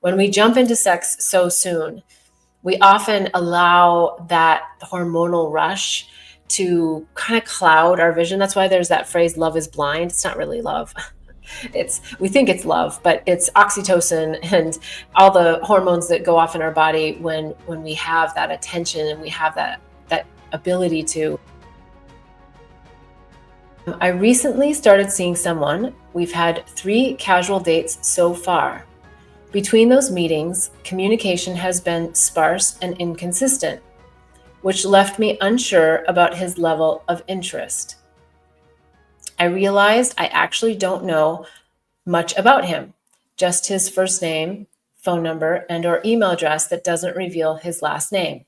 When we jump into sex so soon, we often allow that hormonal rush to kind of cloud our vision. That's why there's that phrase, love is blind. It's not really love. We think it's love, but it's oxytocin and all the hormones that go off in our body when we have that attention and we have that ability to. I recently started seeing someone. We've had 3 casual dates so far. Between those meetings, communication has been sparse and inconsistent, which left me unsure about his level of interest. I realized I actually don't know much about him, just his first name, phone number, and/or email address that doesn't reveal his last name.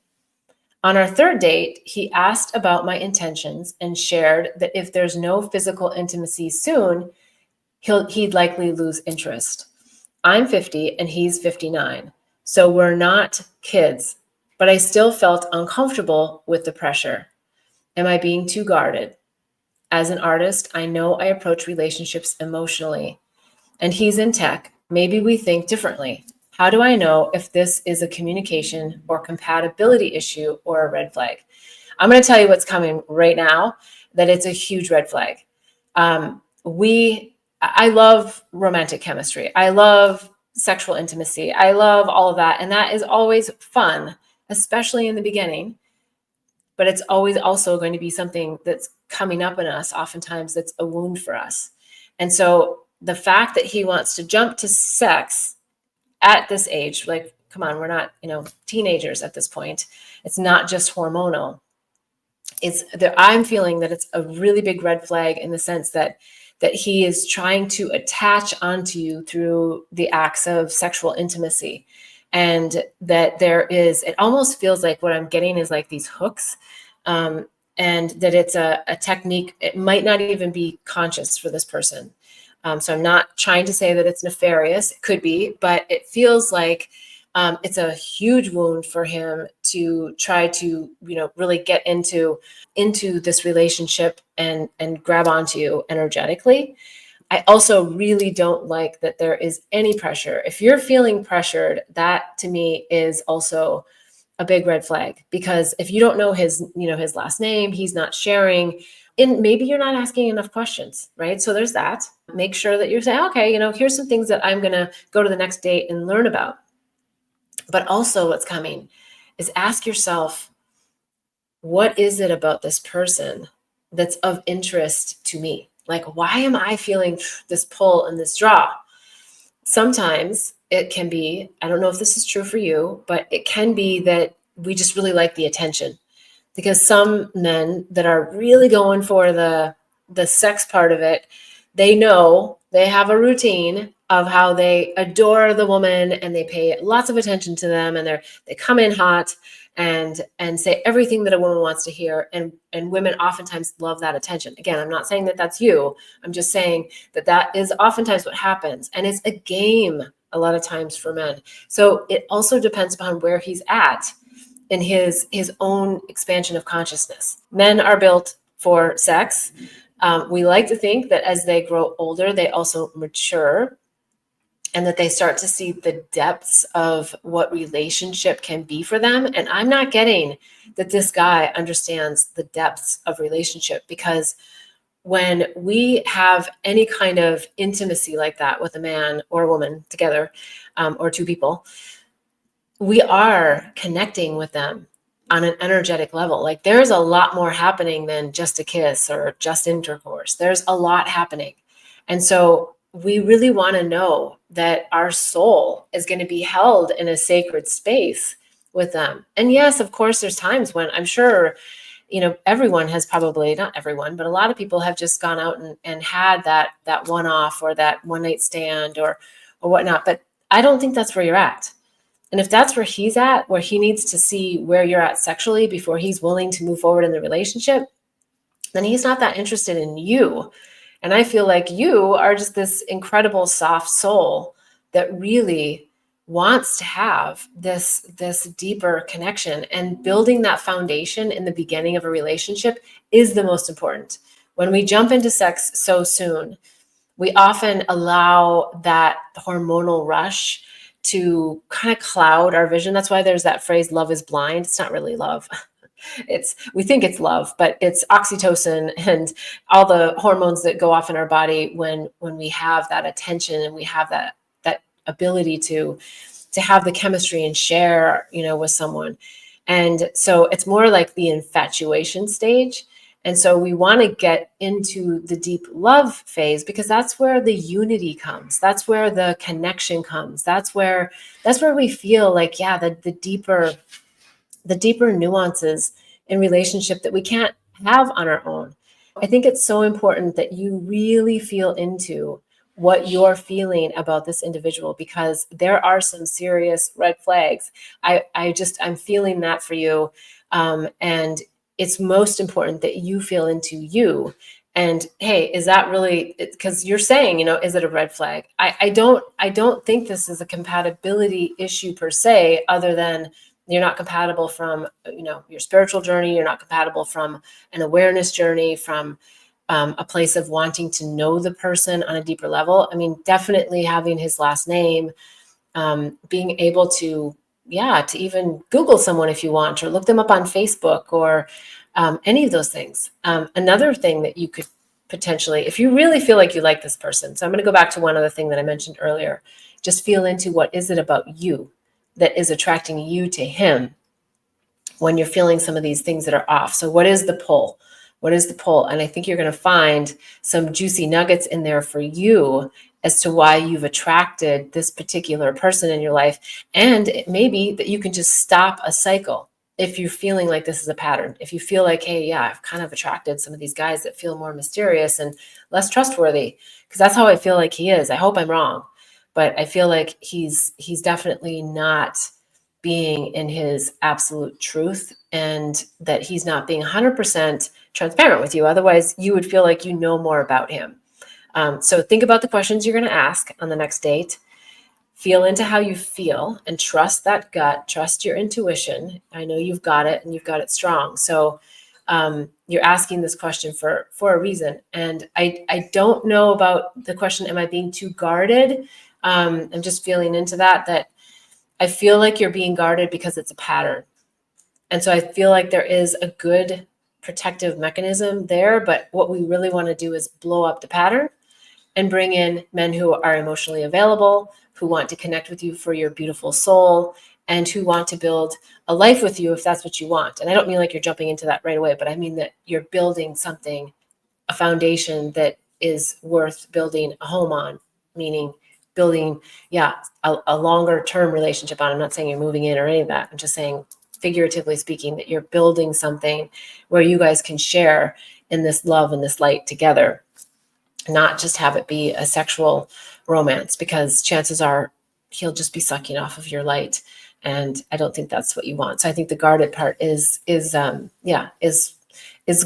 On our 3rd date, he asked about my intentions and shared that if there's no physical intimacy soon, he'd likely lose interest. I'm 50 and he's 59, so we're not kids, but I still felt uncomfortable with the pressure. Am I being too guarded? As an artist, I know I approach relationships emotionally, and he's in tech. Maybe we think differently. How do I know if this is a communication or compatibility issue or a red flag? I'm going to tell you what's coming right now, that it's a huge red flag. I love romantic chemistry. I love sexual intimacy. I love all of that. And that is always fun, especially in the beginning. But it's always also going to be something that's coming up in us. Oftentimes that's a wound for us. And so the fact that he wants to jump to sex at this age, like, come on, we're not, teenagers at this point. It's not just hormonal. I'm feeling that it's a really big red flag in the sense that he is trying to attach onto you through the acts of sexual intimacy. And that it almost feels like what I'm getting is like these hooks, and that it's a technique. It might not even be conscious for this person. So I'm not trying to say that it's nefarious. It could be, but it feels like it's a huge wound for him to try to, really get into this relationship and grab onto you energetically. I also really don't like that there is any pressure. If you're feeling pressured, that to me is also a big red flag, because if you don't know his last name, he's not sharing, and maybe you're not asking enough questions, right? So there's that. Make sure that you're saying, okay, here's some things that I'm going to go to the next date and learn about. But also what's coming is ask yourself, what is it about this person that's of interest to me? Like, why am I feeling this pull and this draw? Sometimes it can be, I don't know if this is true for you, but it can be that we just really like the attention. Because some men that are really going for the sex part of it, they know they have a routine of how they adore the woman and they pay lots of attention to them, and they come in hot and say everything that a woman wants to hear, and women oftentimes love that attention. Again, I'm not saying that that's you. I'm just saying that is oftentimes what happens, and it's a game a lot of times for men. So it also depends upon where he's at in his own expansion of consciousness. Men are built for sex. We like to think that as they grow older, they also mature, and that they start to see the depths of what relationship can be for them. And I'm not getting that this guy understands the depths of relationship, because when we have any kind of intimacy like that with a man or a woman together, or 2 people, we are connecting with them on an energetic level. Like, there's a lot more happening than just a kiss or just intercourse. There's a lot happening. And so we really want to know that our soul is going to be held in a sacred space with them. And yes, of course, there's times when I'm sure, everyone has probably, not everyone, but a lot of people have just gone out and had that one-off or that one-night stand or whatnot. But I don't think that's where you're at. And if that's where he's at, where he needs to see where you're at sexually before he's willing to move forward in the relationship, then he's not that interested in you. And I feel like you are just this incredible soft soul that really wants to have this deeper connection, and building that foundation in the beginning of a relationship is the most important. When we jump into sex so soon, we often allow that hormonal rush to kind of cloud our vision. That's why there's that phrase, love is blind. It's not really love. We think it's love, but it's oxytocin and all the hormones that go off in our body when we have that attention and we have that ability to have the chemistry and share, with someone. And so it's more like the infatuation stage. And so we want to get into the deep love phase because that's where the unity comes. That's where the connection comes. That's where we feel like, yeah, the deeper nuances in relationship that we can't have on our own. I think it's so important that you really feel into what you're feeling about this individual, because there are some serious red flags. I'm feeling that for you. And it's most important that you feel into you. And hey, is that really, because you're saying, is it a red flag? I don't think this is a compatibility issue per se, other than you're not compatible from, your spiritual journey. You're not compatible from an awareness journey, from a place of wanting to know the person on a deeper level. I mean, definitely having his last name, being able to even Google someone if you want, or look them up on Facebook, or any of those things. Another thing that you could potentially, if you really feel like you like this person. So I'm going to go back to one other thing that I mentioned earlier. Just feel into what is it about you that is attracting you to him when you're feeling some of these things that are off. So what is the pull? What is the pull? And I think you're going to find some juicy nuggets in there for you as to why you've attracted this particular person in your life. And it may be that you can just stop a cycle if you're feeling like this is a pattern. If you feel like, hey, yeah, I've kind of attracted some of these guys that feel more mysterious and less trustworthy, because that's how I feel like he is. I hope I'm wrong, but I feel like he's definitely not being in his absolute truth, and that he's not being 100% transparent with you. Otherwise, you would feel like you know more about him. So think about the questions you're going to ask on the next date. Feel into how you feel and trust that gut, trust your intuition. I know you've got it, and you've got it strong. So you're asking this question for a reason. And I don't know about the question, am I being too guarded? I'm just feeling into that I feel like you're being guarded because it's a pattern. And so I feel like there is a good protective mechanism there, but what we really want to do is blow up the pattern and bring in men who are emotionally available, who want to connect with you for your beautiful soul, and who want to build a life with you if that's what you want. And I don't mean like you're jumping into that right away, but I mean that you're building something, a foundation that is worth building a home on, meaning building, a longer term relationship on. I'm not saying you're moving in or any of that. I'm just saying, figuratively speaking, that you're building something where you guys can share in this love and this light together, not just have it be a sexual romance, because chances are he'll just be sucking off of your light. And I don't think that's what you want. So I think the guarded part is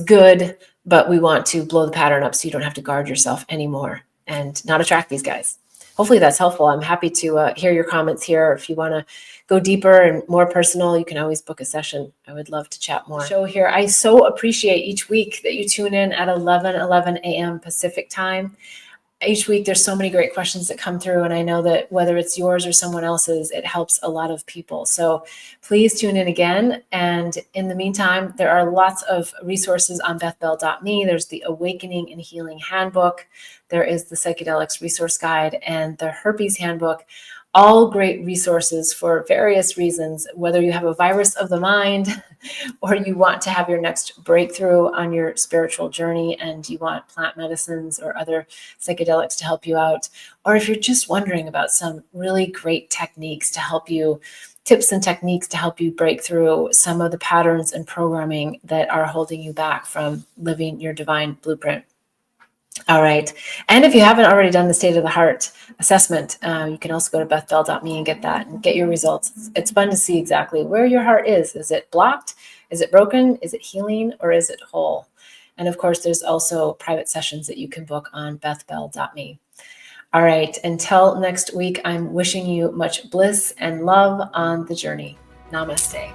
good, but we want to blow the pattern up so you don't have to guard yourself anymore and not attract these guys. Hopefully that's helpful. I'm happy to hear your comments here. If you want to go deeper and more personal, you can always book a session. I would love to chat more. Show here. I so appreciate each week that you tune in at 11 a.m. Pacific time. Each week, there's so many great questions that come through. And I know that whether it's yours or someone else's, it helps a lot of people. So please tune in again. And in the meantime, there are lots of resources on bethbell.me. There's the Awakening and Healing Handbook. There is the Psychedelics Resource Guide and the Herpes Handbook. All great resources for various reasons, whether you have a virus of the mind or you want to have your next breakthrough on your spiritual journey and you want plant medicines or other psychedelics to help you out, or if you're just wondering about some really great techniques to help you, tips and techniques to help you break through some of the patterns and programming that are holding you back from living your divine blueprint. All right. And if you haven't already done the State of the Heart assessment, you can also go to bethbell.me and get that and get your results. It's fun to see exactly where your heart is. Is it blocked? Is it broken? Is it healing? Or is it whole? And of course, there's also private sessions that you can book on bethbell.me. All right. Until next week, I'm wishing you much bliss and love on the journey. Namaste.